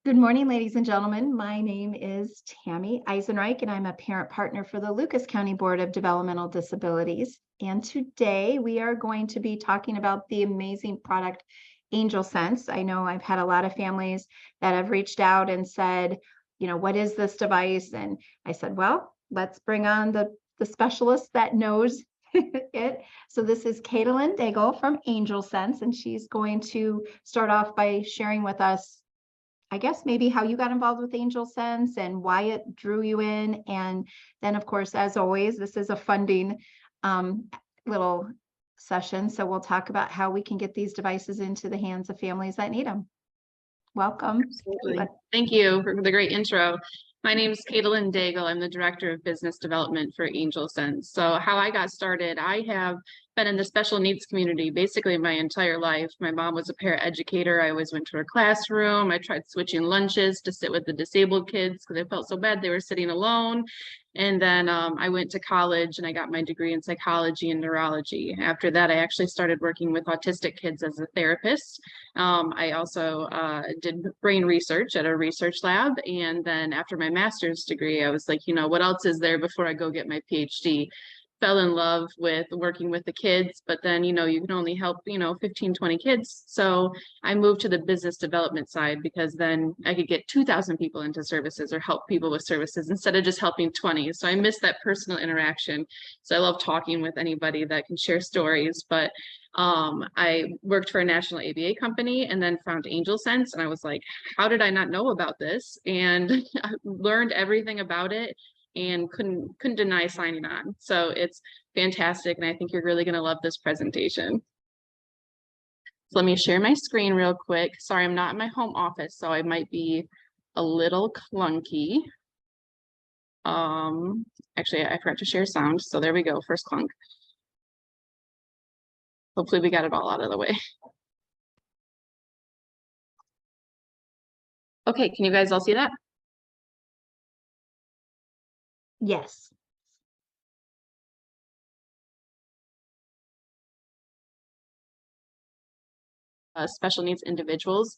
Good morning, ladies and gentlemen. My name is Tammy Eisenreich, and I'm a parent partner for the Lucas County Board of Developmental Disabilities. And today we are going to be talking about the amazing product AngelSense. I know I've had a lot of families that have reached out and said, what is this device? And I said, well, let's bring on the specialist that knows it. So this is Katalin Daigle from AngelSense, and she's going to start off by sharing with us, I guess, maybe how you got involved with AngelSense and why it drew you in. And then, of course, as always, this is a funding little session. So we'll talk about how we can get these devices into the hands of families that need them. Welcome. Absolutely. Thank you for the great intro. My name is Katalin Daigle. I'm the Director of Business Development for AngelSense. So how I got started, I have been in the special needs community basically my entire life. My mom was a paraeducator. I always went to her classroom. I tried switching lunches to sit with the disabled kids because I felt so bad they were sitting alone. And then I went to college and I got my degree in psychology and neurology. After that, I actually started working with autistic kids as a therapist. I also did brain research at a research lab. And then after my master's degree, I was like, what else is there before I go get my PhD? Fell in love with working with the kids, but then, you can only help, 15, 20 kids. So I moved to the business development side because then I could get 2,000 people into services or help people with services instead of just helping 20. So I miss that personal interaction. So I love talking with anybody that can share stories, but I worked for a national ABA company and then found AngelSense. And I was like, how did I not know about this? And I learned everything about it and couldn't deny signing on. So it's fantastic. And I think you're really going to love this presentation. So let me share my screen real quick. Sorry, I'm not in my home office, so I might be a little clunky. Actually, I forgot to share sound. So there we go, first clunk. Hopefully we got it all out of the way. Okay, can you guys all see that? Yes. Special needs individuals'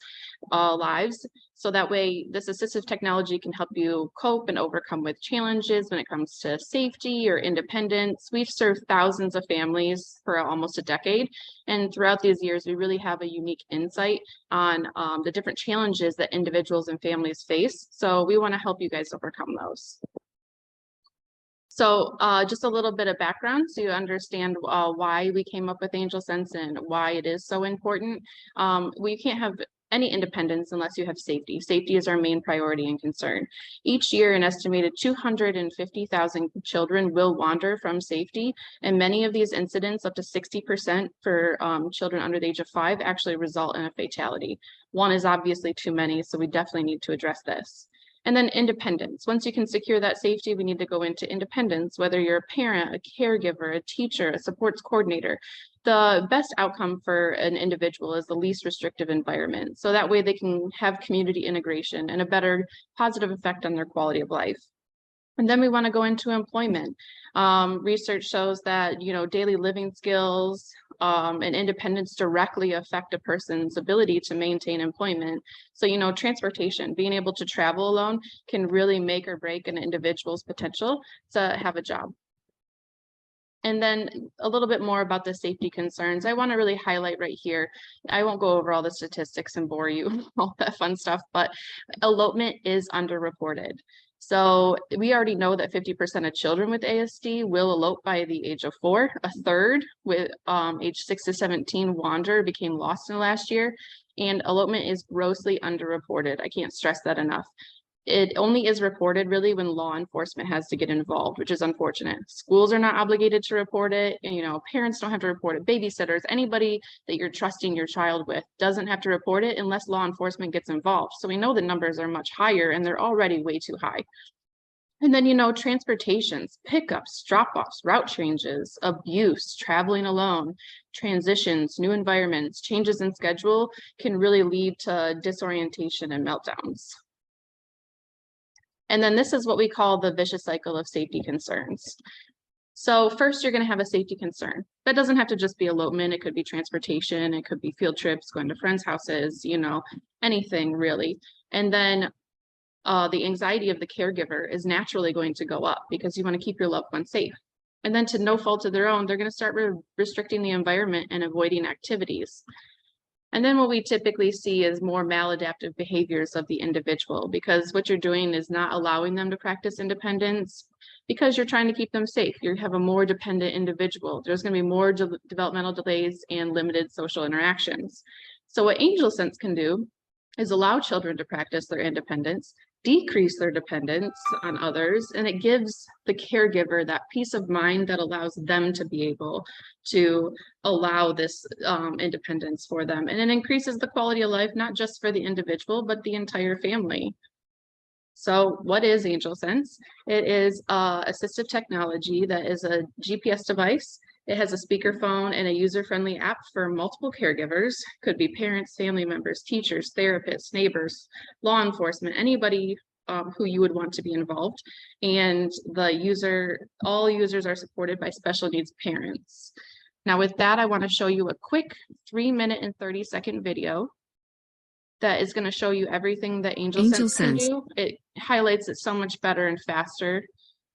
lives. So that way this assistive technology can help you cope and overcome with challenges when it comes to safety or independence. We've served thousands of families for almost a decade. And throughout these years, we really have a unique insight on the different challenges that individuals and families face. So we want to help you guys overcome those. So just a little bit of background so you understand why we came up with AngelSense and why it is so important. We can't have any independence unless you have safety. Safety is our main priority and concern. Each year, an estimated 250,000 children will wander from safety, and many of these incidents, up to 60% for children under the age of 5, actually result in a fatality. One is obviously too many, so we definitely need to address this. And then independence. Once you can secure that safety, we need to go into independence, whether you're a parent, a caregiver, a teacher, a supports coordinator. The best outcome for an individual is the least restrictive environment. So that way they can have community integration and a better positive effect on their quality of life. And then we want to go into employment. Research shows that, daily living skills and independence directly affect a person's ability to maintain employment. So, transportation, being able to travel alone can really make or break an individual's potential to have a job. And then a little bit more about the safety concerns. I want to really highlight right here. I won't go over all the statistics and bore you all that fun stuff, but elopement is underreported. So we already know that 50% of children with ASD will elope by the age of 4. A third with age 6 to 17 wander became lost in the last year. And elopement is grossly underreported. I can't stress that enough. It only is reported really when law enforcement has to get involved, which is unfortunate. Schools are not obligated to report it. And, parents don't have to report it. Babysitters, anybody that you're trusting your child with doesn't have to report it unless law enforcement gets involved. So we know the numbers are much higher and they're already way too high. And then, transportations, pickups, drop-offs, route changes, abuse, traveling alone, transitions, new environments, changes in schedule can really lead to disorientation and meltdowns. And then this is what we call the vicious cycle of safety concerns. So first, you're going to have a safety concern. That doesn't have to just be elopement. It could be transportation. It could be field trips, going to friends' houses, anything really. And then the anxiety of the caregiver is naturally going to go up because you want to keep your loved one safe. And then to no fault of their own, they're going to start restricting the environment and avoiding activities. And then what we typically see is more maladaptive behaviors of the individual, because what you're doing is not allowing them to practice independence because you're trying to keep them safe. You have a more dependent individual. There's going to be more developmental delays and limited social interactions. So what AngelSense can do is allow children to practice their independence, decrease their dependence on others, and it gives the caregiver that peace of mind that allows them to be able to allow this independence for them. And it increases the quality of life, not just for the individual, but the entire family. So what is AngelSense? It is assistive technology that is a GPS device. It has a speakerphone and a user-friendly app for multiple caregivers. Could be parents, family members, teachers, therapists, neighbors, law enforcement, anybody who you would want to be involved. And all users are supported by special needs parents. Now with that, I want to show you a quick 3-minute and 30-second video that is going to show you everything that AngelSense can do. It highlights it so much better and faster.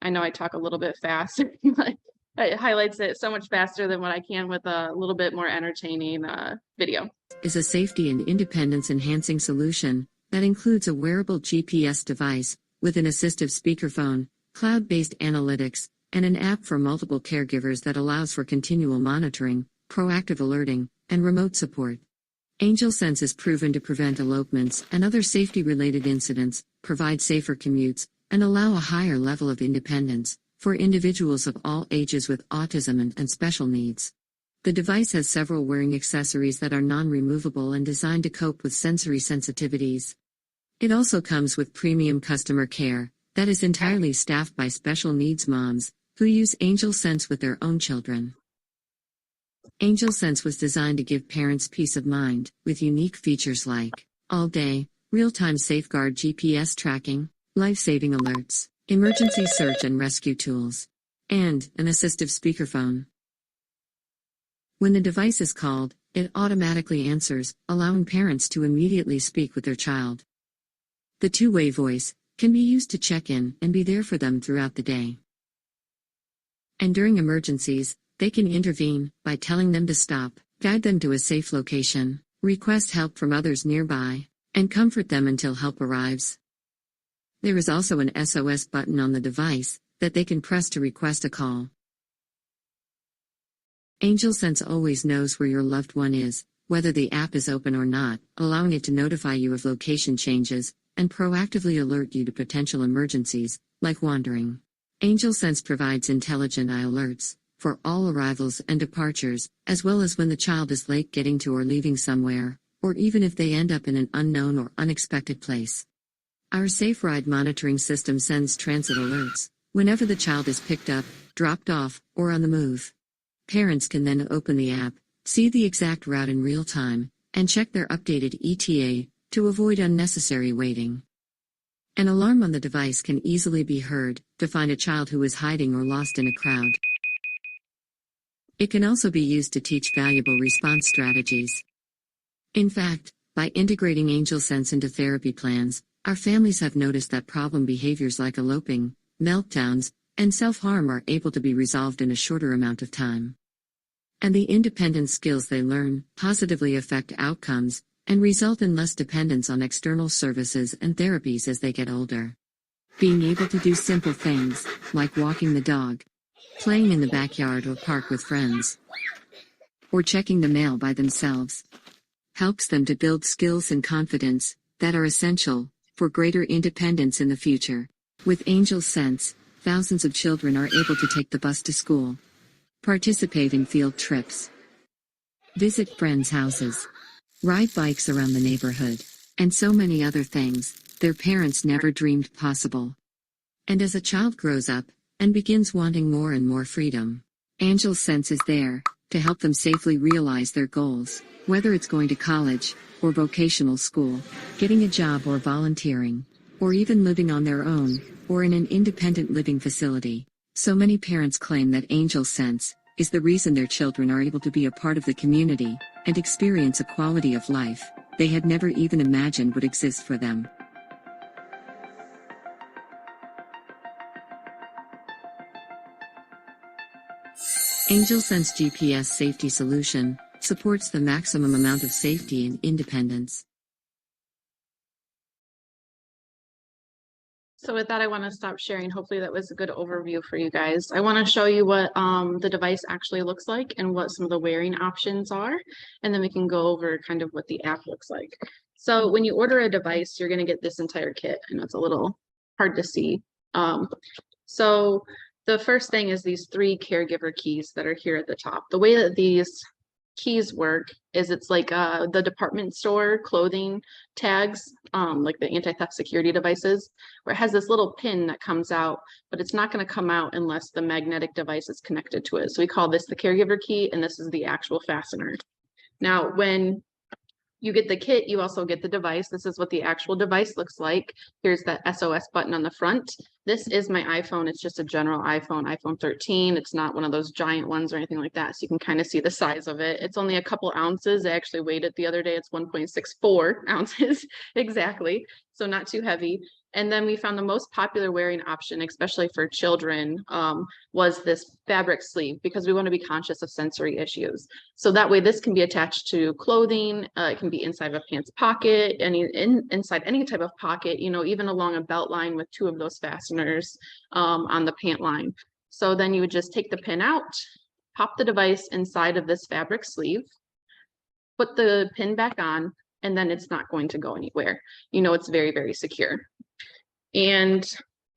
I know I talk a little bit fast, but it highlights it so much faster than what I can with a little bit more entertaining video. Is a safety and independence enhancing solution that includes a wearable GPS device with an assistive speakerphone, cloud-based analytics, and an app for multiple caregivers that allows for continual monitoring, proactive alerting, and remote support. AngelSense is proven to prevent elopements and other safety-related incidents, provide safer commutes, and allow a higher level of independence for individuals of all ages with autism and special needs. The device has several wearing accessories that are non-removable and designed to cope with sensory sensitivities. It also comes with premium customer care that is entirely staffed by special needs moms who use AngelSense with their own children. AngelSense was designed to give parents peace of mind, with unique features like all-day, real-time safeguard GPS tracking, life-saving alerts, emergency search and rescue tools, and an assistive speakerphone. When the device is called, it automatically answers, allowing parents to immediately speak with their child. The two-way voice can be used to check in and be there for them throughout the day. And during emergencies, they can intervene by telling them to stop, guide them to a safe location, request help from others nearby, and comfort them until help arrives. There is also an SOS button on the device that they can press to request a call. AngelSense always knows where your loved one is, whether the app is open or not, allowing it to notify you of location changes and proactively alert you to potential emergencies, like wandering. AngelSense provides intelligent eye alerts for all arrivals and departures, as well as when the child is late getting to or leaving somewhere, or even if they end up in an unknown or unexpected place. Our Safe Ride monitoring system sends transit alerts whenever the child is picked up, dropped off, or on the move. Parents can then open the app, see the exact route in real time, and check their updated ETA to avoid unnecessary waiting. An alarm on the device can easily be heard to find a child who is hiding or lost in a crowd. It can also be used to teach valuable response strategies. In fact, by integrating AngelSense into therapy plans, our families have noticed that problem behaviors like eloping, meltdowns, and self-harm are able to be resolved in a shorter amount of time. And the independent skills they learn positively affect outcomes and result in less dependence on external services and therapies as they get older. Being able to do simple things, like walking the dog, playing in the backyard or park with friends, or checking the mail by themselves, helps them to build skills and confidence that are essential for greater independence in the future. With AngelSense, thousands of children are able to take the bus to school, participate in field trips, visit friends' houses, ride bikes around the neighborhood, and so many other things their parents never dreamed possible. And as a child grows up and begins wanting more and more freedom, AngelSense is there to help them safely realize their goals, whether it's going to college or vocational school, getting a job or volunteering, or even living on their own or in an independent living facility. So many parents claim that AngelSense is the reason their children are able to be a part of the community and experience a quality of life they had never even imagined would exist for them. AngelSense GPS safety solution supports the maximum amount of safety and independence. So with that, I want to stop sharing. Hopefully that was a good overview for you guys. I want to show you what the device actually looks like and what some of the wearing options are. And then we can go over kind of what the app looks like. So when you order a device, you're going to get this entire kit. I know it's a little hard to see. So the first thing is these 3 caregiver keys that are here at the top. The way that these keys work is it's like the department store clothing tags, like the anti-theft security devices, where it has this little pin that comes out, but it's not going to come out unless the magnetic device is connected to it. So we call this the caregiver key, and this is the actual fastener. Now, when you get the kit, you also get the device. This is what the actual device looks like. Here's that SOS button on the front. This is my iPhone. It's just a general iPhone 13. It's not one of those giant ones or anything like that. So you can kind of see the size of it. It's only a couple ounces. I actually weighed it the other day. It's 1.64 ounces exactly. So not too heavy. And then we found the most popular wearing option, especially for children, was this fabric sleeve, because we want to be conscious of sensory issues. So that way this can be attached to clothing. It can be inside of a pants pocket, inside any type of pocket, you know, even along a belt line with 2 of those fasteners on the pant line. So then you would just take the pin out, pop the device inside of this fabric sleeve, put the pin back on, and then it's not going to go anywhere. You know, it's very, very secure. And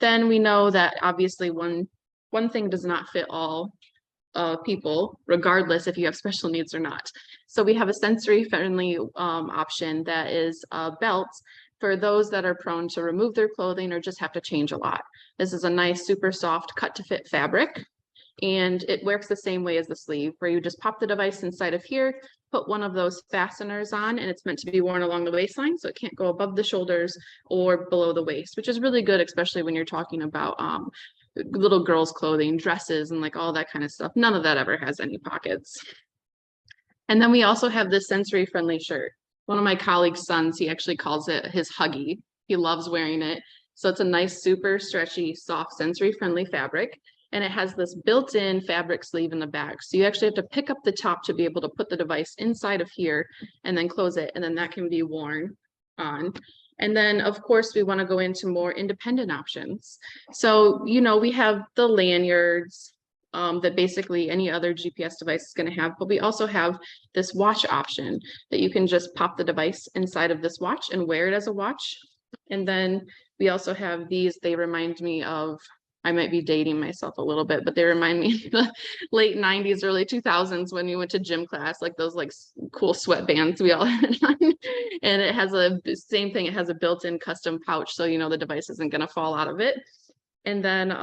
then we know that obviously one thing does not fit all people, regardless if you have special needs or not. So we have a sensory friendly option that is belts for those that are prone to remove their clothing or just have to change a lot. This is a nice, super soft cut to fit fabric. And it works the same way as the sleeve, where you just pop the device inside of here, put one of those fasteners on, and it's meant to be worn along the waistline, so it can't go above the shoulders or below the waist, which is really good, especially when you're talking about little girls' clothing, dresses, and like all that kind of stuff. None of that ever has any pockets. And then we also have this sensory friendly shirt. One of my colleagues' sons, he actually calls it his Huggy. He loves wearing it. So it's a nice, super stretchy, soft, sensory friendly fabric. And it has this built-in fabric sleeve in the back. So you actually have to pick up the top to be able to put the device inside of here and then close it. And then that can be worn on. And then, of course, we want to go into more independent options. So, you know, we have the lanyards that basically any other GPS device is going to have, but we also have this watch option that you can just pop the device inside of this watch and wear it as a watch. And then we also have these, they remind me of, I might be dating myself a little bit, but they remind me of the late 90s, early 2000s when we went to gym class, like those like cool sweatbands we all had on. And it has a same thing. It has a built-in custom pouch. So, you know, the device isn't going to fall out of it. And then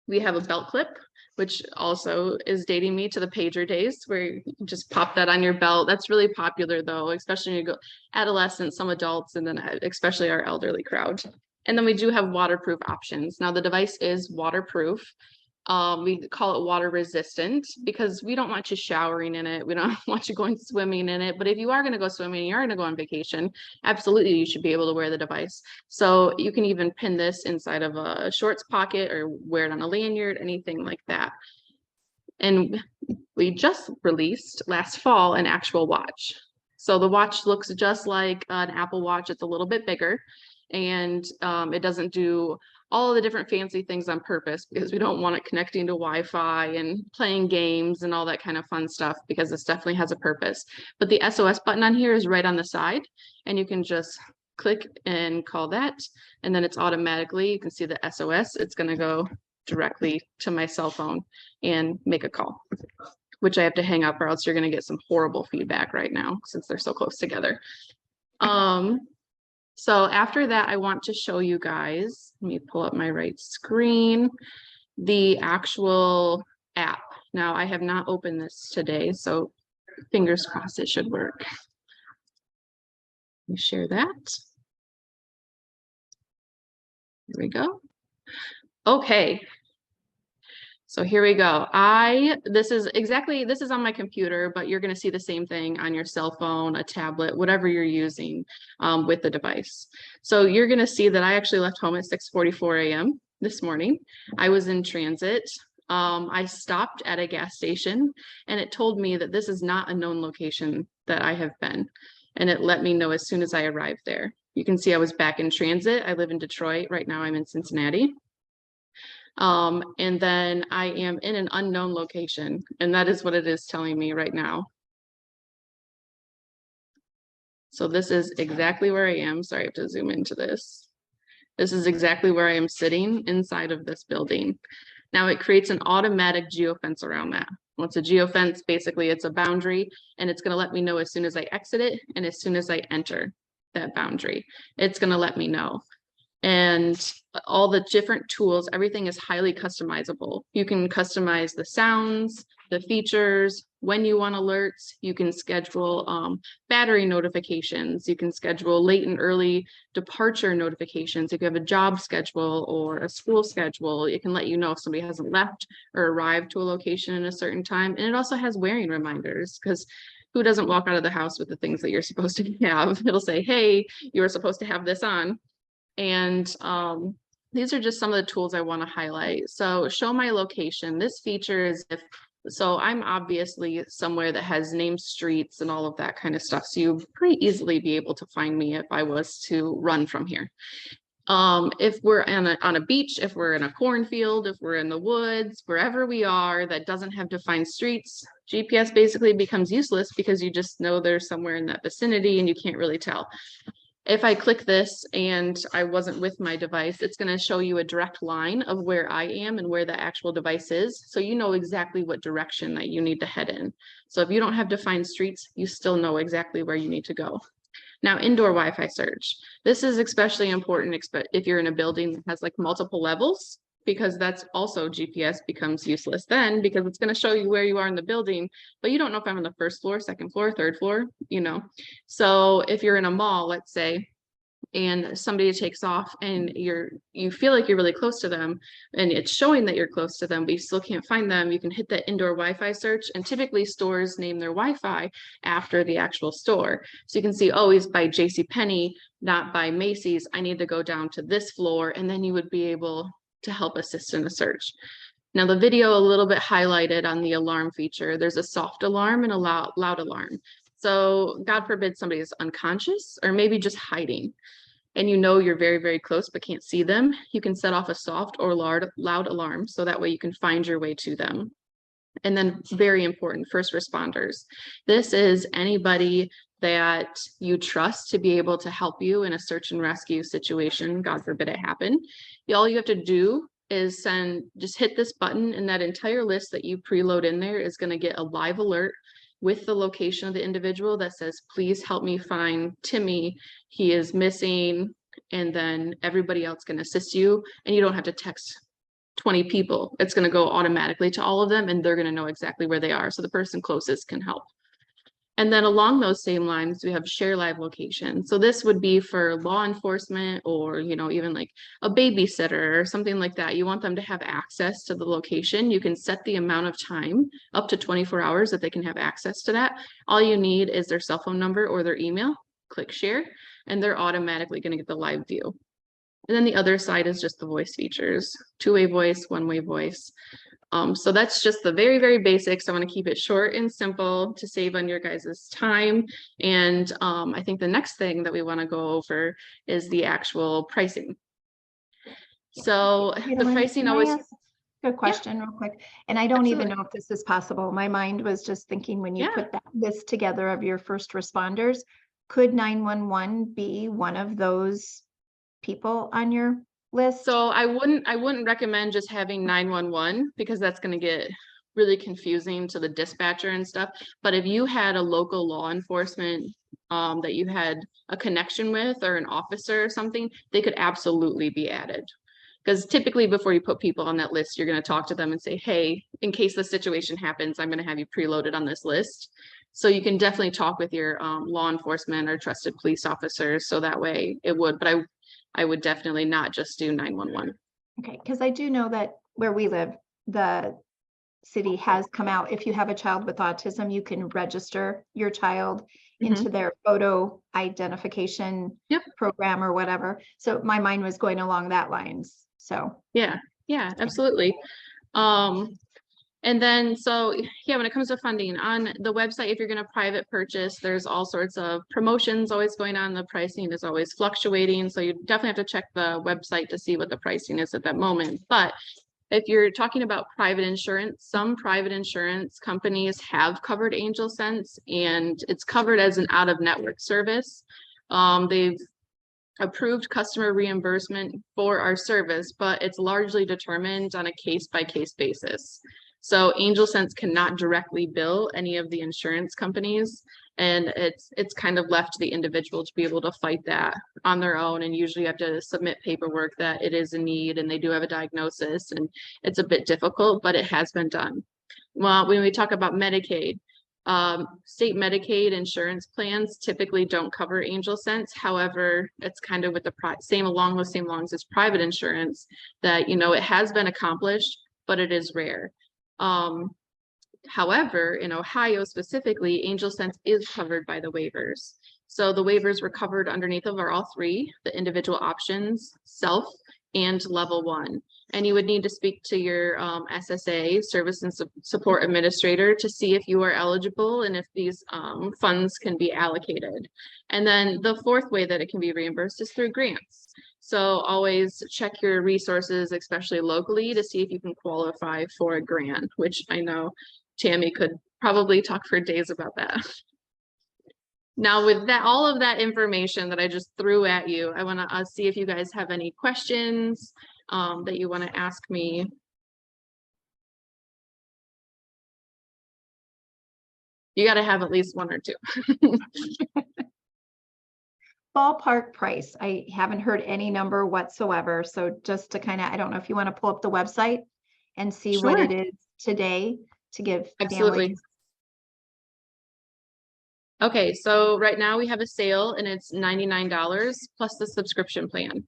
we have a belt clip, which also is dating me to the pager days, where you just pop that on your belt. That's really popular though, especially when you go adolescents, some adults, and then especially our elderly crowd. And then we do have waterproof options. Now the device is waterproof. We call it water resistant because we don't want you showering in it. We don't want you going swimming in it. But if you are going to go swimming, you're going to go on vacation, absolutely, you should be able to wear the device. So you can even pin this inside of a shorts pocket or wear it on a lanyard, anything like that. And we just released last fall an actual watch. So the watch looks just like an Apple Watch. It's a little bit bigger. And it doesn't do all of the different fancy things on purpose because we don't want it connecting to Wi-Fi and playing games and all that kind of fun stuff, because this definitely has a purpose. But the SOS button on here is right on the side, and you can just click and call that, and then it's automatically, you can see the SOS, it's going to go directly to my cell phone and make a call, which I have to hang up or else you're going to get some horrible feedback right now since they're so close together. So after that, I want to show you guys, let me pull up my right screen, the actual app. Now I have not opened this today, so fingers crossed it should work. Let me share that. Here we go. Okay. So here we go. This is on my computer, but you're going to see the same thing on your cell phone, a tablet, whatever you're using with the device. So you're going to see that I actually left home at 6:44 a.m. this morning. I was in transit. I stopped at a gas station and it told me that this is not a known location that I have been. And it let me know as soon as I arrived there. You can see I was back in transit. I live in Detroit. Right now I'm in Cincinnati. And then I am in an unknown location, and that is what it is telling me right now. So this is exactly where I am. Sorry, I have to zoom into this. This is exactly where I am sitting inside of this building. Now it creates an automatic geofence around that. What's a geofence? Basically, it's a boundary, and it's going to let me know as soon as I exit it and as soon as I enter that boundary. It's going to let me know. And all the different tools, everything is highly customizable. You can customize the sounds, the features, when you want alerts. You can schedule battery notifications. You can schedule late and early departure notifications. If you have a job schedule or a school schedule, it can let you know if somebody hasn't left or arrived to a location in a certain time. And it also has wearing reminders, because who doesn't walk out of the house with the things that you're supposed to have? It'll say, hey, you were supposed to have this on. And these are just some of the tools I want to highlight. So show my location. This feature is so I'm obviously somewhere that has named streets and all of that kind of stuff. So you'd pretty easily be able to find me if I was to run from here. If we're on a beach, if we're in a cornfield, if we're in the woods, wherever we are that doesn't have defined streets, GPS basically becomes useless because you just know there's somewhere in that vicinity and you can't really tell. If I click this and I wasn't with my device, it's going to show you a direct line of where I am and where the actual device is. So you know exactly what direction that you need to head in. So if you don't have defined streets, you still know exactly where you need to go. Now, indoor Wi-Fi search. This is especially important if you're in a building that has like multiple levels, because that's also GPS becomes useless then, because it's going to show you where you are in the building, but you don't know if I'm on the first floor, second floor, third floor, you know. So if you're in a mall, let's say, and somebody takes off and you feel like you're really close to them and it's showing that you're close to them, but you still can't find them, you can hit that indoor Wi-Fi search, and typically stores name their Wi-Fi after the actual store. So you can see, oh, he's by JCPenney, not by Macy's. I need to go down to this floor, and then you would be able to help assist in a search. Now the video a little bit highlighted on the alarm feature. There's a soft alarm and a loud alarm. So God forbid somebody is unconscious or maybe just hiding, and you know you're very, very close but can't see them. You can set off a soft or loud alarm, so that way you can find your way to them. And then very important, first responders. This is anybody that you trust to be able to help you in a search and rescue situation. God forbid it happen. All you have to do is just hit this button, and that entire list that you preload in there is going to get a live alert with the location of the individual that says, please help me find Timmy, he is missing. And then everybody else can assist you, and you don't have to text 20 people. It's going to go automatically to all of them, and they're going to know exactly where they are, so the person closest can help. And then along those same lines, we have share live location. So this would be for law enforcement, or, you know, even like a babysitter or something like that. You want them to have access to the location. You can set the amount of time, up to 24 hours, that they can have access to that. All you need is their cell phone number or their email. Click share, and they're automatically going to get the live view. And then the other side is just the voice features, two-way voice, one-way voice. So that's just the very, very basics. I want to keep it short and simple to save on your guys' time. And I think the next thing that we want to go over is the actual pricing. So the pricing always... A question real quick. And I don't even know if this is possible. My mind was just thinking, when you put that list together of your first responders, could 911 be one of those people on your list? So I wouldn't recommend just having 911, because that's going to get really confusing to the dispatcher and stuff. But if you had a local law enforcement that you had a connection with, or an officer or something, they could absolutely be added. Because typically before you put people on that list, you're going to talk to them and say, hey, in case the situation happens, I'm going to have you preloaded on this list. So you can definitely talk with your law enforcement or trusted police officers, so that way it would. But I would definitely not just do 911. Okay, because I do know that where we live, the City has come out. If you have a child with autism, you can register your child into their photo identification Yep. program or whatever. So my mind was going along that lines. So Yeah, absolutely. And then, so yeah, when it comes to funding on the website, if you're going to private purchase, there's all sorts of promotions always going on. The pricing is always fluctuating. So you definitely have to check the website to see what the pricing is at that moment. But if you're talking about private insurance, some private insurance companies have covered AngelSense, and it's covered as an out-of-network service. They've approved customer reimbursement for our service, but it's largely determined on a case-by-case basis. So AngelSense cannot directly bill any of the insurance companies, and it's kind of left to the individual to be able to fight that on their own. And usually you have to submit paperwork that it is a need and they do have a diagnosis, and it's a bit difficult, but it has been done. Well, when we talk about Medicaid, state Medicaid insurance plans typically don't cover AngelSense. However, it's kind of with the same lines as private insurance that, it has been accomplished, but it is rare. However, in Ohio specifically, AngelSense is covered by the waivers. So the waivers were covered underneath of all three, the individual options, self, and level 1. And you would need to speak to your SSA, Service and Support Administrator, to see if you are eligible and if these funds can be allocated. And then the fourth way that it can be reimbursed is through grants. So always check your resources, especially locally, to see if you can qualify for a grant, which I know Tammy could probably talk for days about that. Now, with that, all of that information that I just threw at you, I want to see if you guys have any questions that you want to ask me. You got to have at least one or two. ballpark price, I haven't heard any number whatsoever. So just to kind of, I don't know if you want to pull up the website and see what it is today to give Absolutely. families. Okay, so right now we have a sale and it's $99 plus the subscription plan.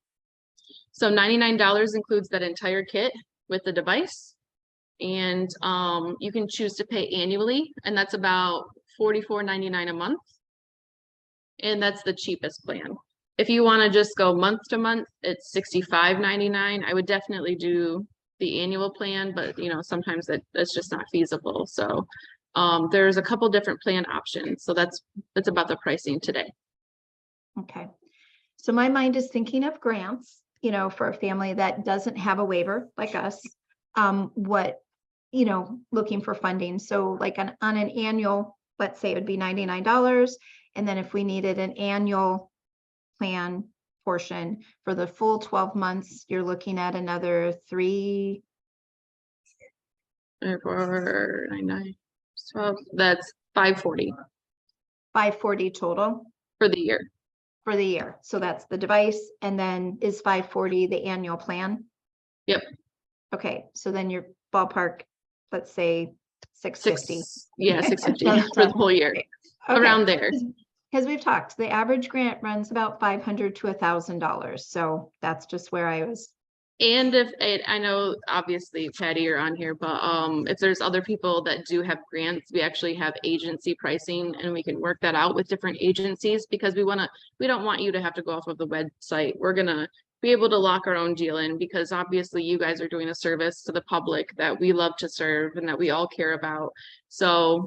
So $99 includes that entire kit with the device, and you can choose to pay annually, and that's about $44.99 a month, and that's the cheapest plan. If you want to just go month to month, it's $65.99. I would definitely do the annual plan, but sometimes that's just not feasible. So there's a couple different plan options. So that's about the pricing today. Okay. So my mind is thinking of grants, for a family that doesn't have a waiver like us, looking for funding. So like on an annual, let's say it would be $99. And then if we needed an annual plan portion for the full 12 months, you're looking at another $3. 499. So that's $540. $540 total for the year. For the year. So that's the device, and then is $540 the annual plan? Yep. Okay, so then your ballpark, let's say $650. Yeah, $650 for the whole year. Okay. Around there. Because we've talked, the average grant runs about $500 to $1,000. So that's just where I was. And I know obviously Patty, you're on here, but if there's other people that do have grants, we actually have agency pricing, and we can work that out with different agencies, because we don't want you to have to go off of the website. We're gonna be able to lock our own deal in, because obviously you guys are doing a service to the public that we love to serve and that we all care about. So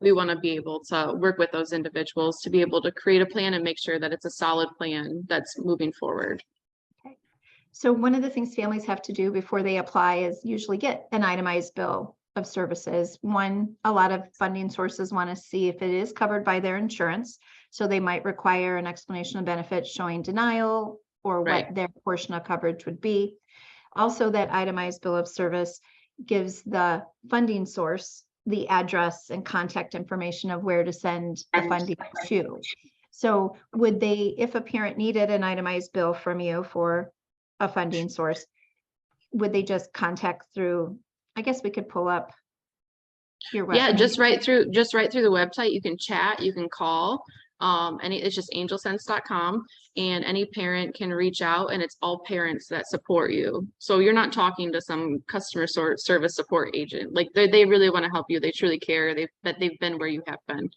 we want to be able to work with those individuals to be able to create a plan and make sure that it's a solid plan that's moving forward. So one of the things families have to do before they apply is usually get an itemized bill of services. One, a lot of funding sources want to see if it is covered by their insurance. So they might require an explanation of benefits showing denial or what their portion of coverage would be. Also, that itemized bill of service gives the funding source the address and contact information of where to send the funding to. So would they, if a parent needed an itemized bill from you for a funding source, would they just contact through, I guess we could pull up your website. Yeah, just right through the website. You can chat, you can call. It's just angelsense.com, and any parent can reach out, and it's all parents that support you. So you're not talking to some customer service support agent. Like they really want to help you. They truly care. They've been where you have been.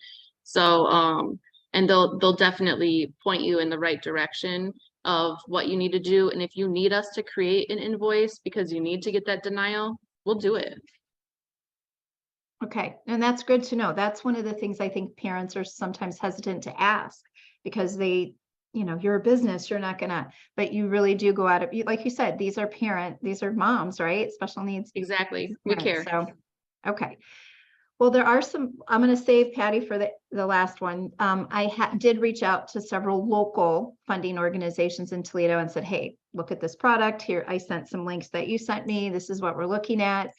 So and they'll definitely point you in the right direction of what you need to do. And if you need us to create an invoice because you need to get that denial, we'll do it. Okay, and that's good to know. That's one of the things I think parents are sometimes hesitant to ask because you're a business, you're not gonna, but you really do go out of, like you said, these are moms, right? Special needs. Exactly. We care. So, okay. Well, I'm going to save Patty for the last one. I did reach out to several local funding organizations in Toledo and said, hey, look at this product here. I sent some links that you sent me. This is what we're looking at.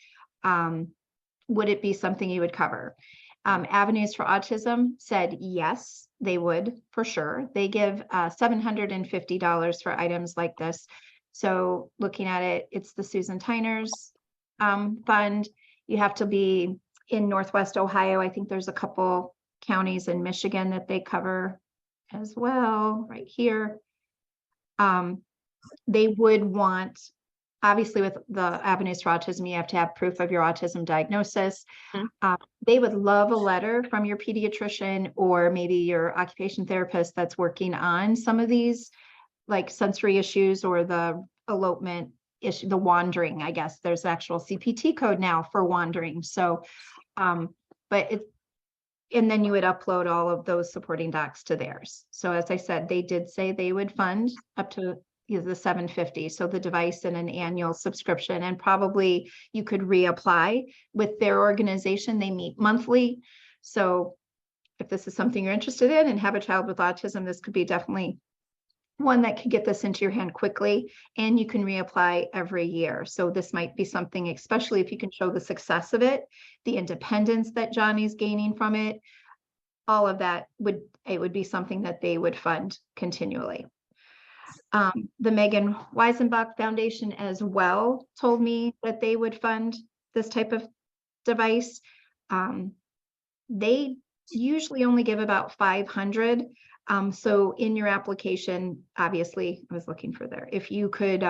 Would it be something you would cover? Avenues for Autism said yes, they would for sure. They give $750 for items like this. So looking at it, it's the Susan Tyner's fund. You have to be in Northwest Ohio. I think there's a couple counties in Michigan that they cover as well, right here. They would want, obviously with the Avenues for Autism, you have to have proof of your autism diagnosis. They would love a letter from your pediatrician or maybe your occupation therapist that's working on some of these like sensory issues or the elopement issue, the wandering, I guess there's actual CPT code now for wandering. So, and then you would upload all of those supporting docs to theirs. So as I said, they did say they would fund up to the $750. So the device and an annual subscription, and probably you could reapply with their organization. They meet monthly. So if this is something you're interested in and have a child with autism, this could be definitely one that could get this into your hand quickly, and you can reapply every year. So this might be something, especially if you can show the success of it, the independence that Johnny's gaining from it, all of that would be something that they would fund continually. The Megan Weisenbach Foundation as well told me that they would fund this type of device. They usually only give about 500. So in your application, obviously, I was looking for there, if you could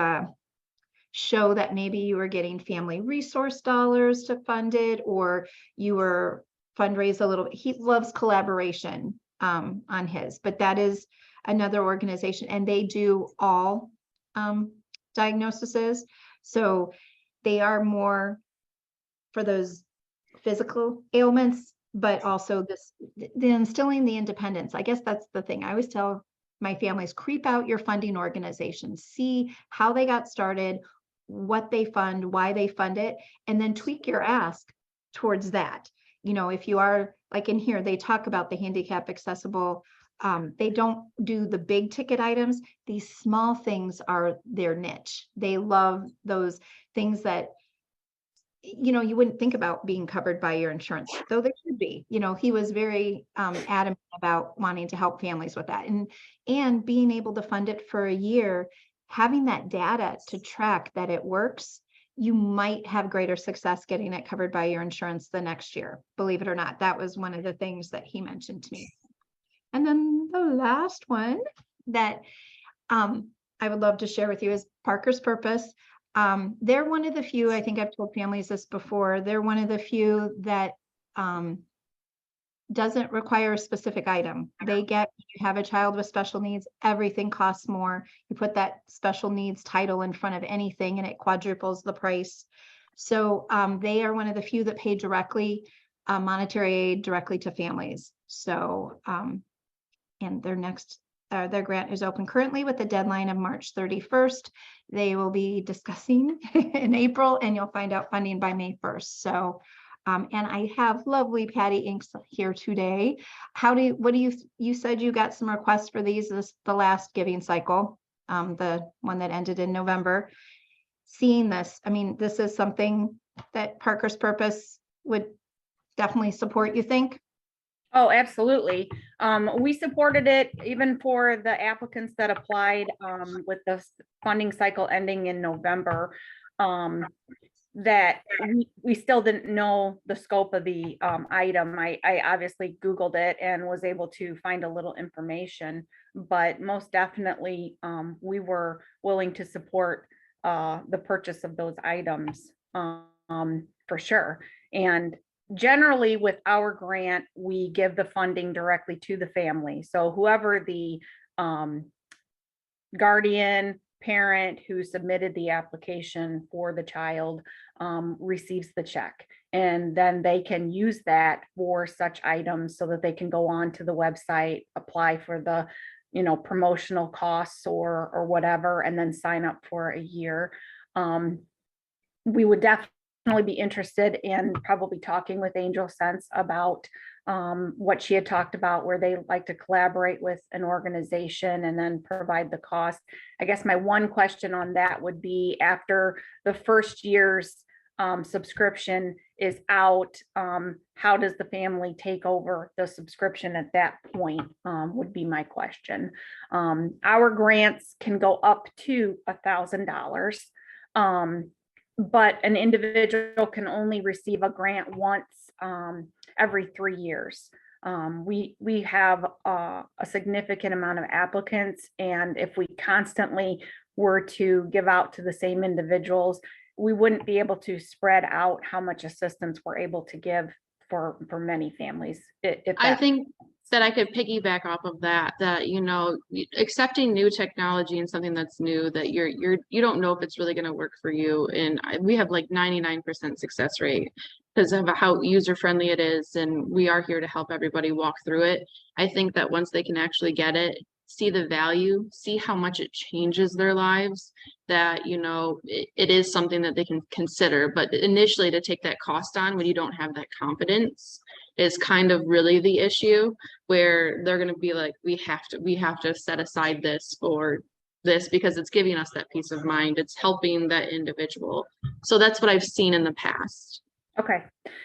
show that maybe you were getting family resource dollars to fund it, or you were fundraise a little bit. He loves collaboration on his, but that is another organization, and they do all diagnoses. So they are more for those physical ailments, but also the instilling the independence. I guess that's the thing. I always tell my families, creep out your funding organizations, see how they got started, what they fund, why they fund it, and then tweak your ask towards that. If you are like in here, they talk about the handicap accessible. They don't do the big ticket items. These small things are their niche. They love those things that you wouldn't think about being covered by your insurance, though they should be. He was very adamant about wanting to help families with that, and being able to fund it for a year, having that data to track that it works. You might have greater success getting it covered by your insurance the next year. Believe it or not, that was one of the things that he mentioned to me. And then the last one that I would love to share with you is Parker's Purpose. They're one of the few, I think I've told families this before, they're one of the few that doesn't require a specific item. They get, you have a child with special needs, everything costs more. You put that special needs title in front of anything and it quadruples the price. So they are one of the few that pay directly, monetary aid directly to families. So, and their grant is open currently with a deadline of March 31st. They will be discussing in April, and you'll find out funding by May 1st. So, and I have lovely Patty Inks here today. You said you got some requests for these, the last giving cycle, the one that ended in November. Seeing this, this is something that Parker's Purpose would definitely support, you think? Oh, absolutely. We supported it even for the applicants that applied with the funding cycle ending in November. that we still didn't know the scope of the item. I obviously Googled it and was able to find a little information, but most definitely we were willing to support the purchase of those items for sure. And generally with our grant, we give the funding directly to the family. So whoever the guardian, parent who submitted the application for the child receives the check, and then they can use that for such items so that they can go on to the website, apply for the promotional costs or whatever, and then sign up for a year. We would definitely be interested in probably talking with AngelSense about what she had talked about, where they like to collaborate with an organization and then provide the cost. I guess my one question on that would be, after the first year's subscription is out, how does the family take over the subscription at that point, would be my question. Our grants can go up to $1,000. But an individual can only receive a grant once every 3 years. We have a significant amount of applicants, and if we constantly were to give out to the same individuals, we wouldn't be able to spread out how much assistance we're able to give for many families. I think that I could piggyback off of that, accepting new technology and something that's new that you don't know if it's really going to work for you. And we have like 99% success rate because of how user friendly it is. And we are here to help everybody walk through it. I think that once they can actually get it, see the value, see how much it changes their lives, that, it is something that they can consider. But initially, to take that cost on when you don't have that confidence is kind of really the issue, where they're going to be like, we have to set aside this for this because it's giving us that peace of mind. It's helping that individual. So that's what I've seen in the past. Okay.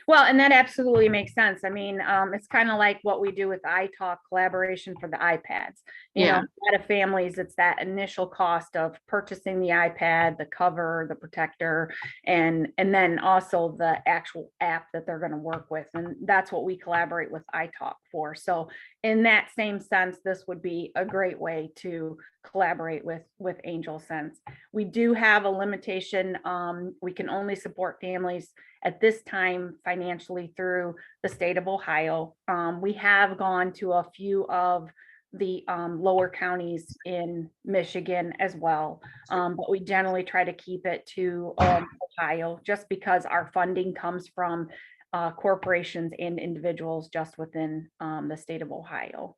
Well, and that absolutely makes sense. I mean, it's kind of like what we do with iTalk collaboration for the iPads. You know, a lot of families, it's that initial cost of purchasing the iPad, the cover, the protector, and then also the actual app that they're going to work with. And that's what we collaborate with iTalk for. So in that same sense, this would be a great way to collaborate with AngelSense. We do have a limitation. We can only support families at this time financially through the state of Ohio. We have gone to a few of the lower counties in Michigan as well, but we generally try to keep it to Ohio, just because our funding comes from corporations and individuals just within the state of Ohio.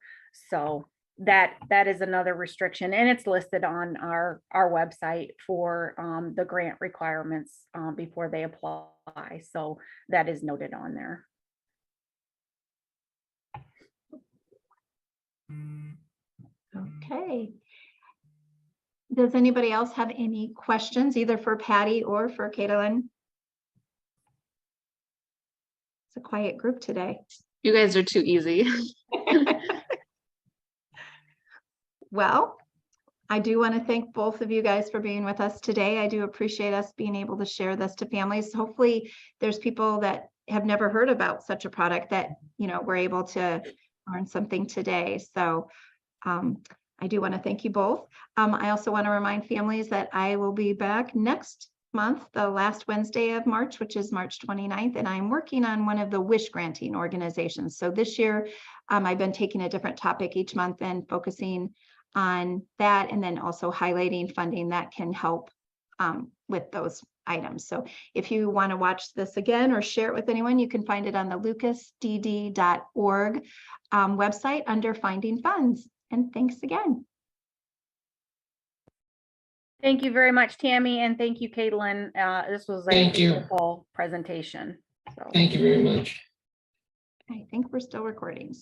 So that is another restriction, and it's listed on our website for the grant requirements before they apply. So that is noted on there. Okay. Does anybody else have any questions, either for Patty or for Katalin? It's a quiet group today. You guys are too easy. Well, I do want to thank both of you guys for being with us today. I do appreciate us being able to share this to families. Hopefully there's people that have never heard about such a product that, we're able to learn something today. So I do want to thank you both. I also want to remind families that I will be back next month, the last Wednesday of March, which is March 29th, and I'm working on one of the wish granting organizations. So this year, I've been taking a different topic each month and focusing on that, and then also highlighting funding that can help with those items. So if you want to watch this again or share it with anyone, you can find it on the lucasdd.org website under Finding Funds. And thanks again. Thank you very much, Tammy, and thank you, Katalin. This was a beautiful presentation. So. Thank you very much. I think we're still recording. Sorry.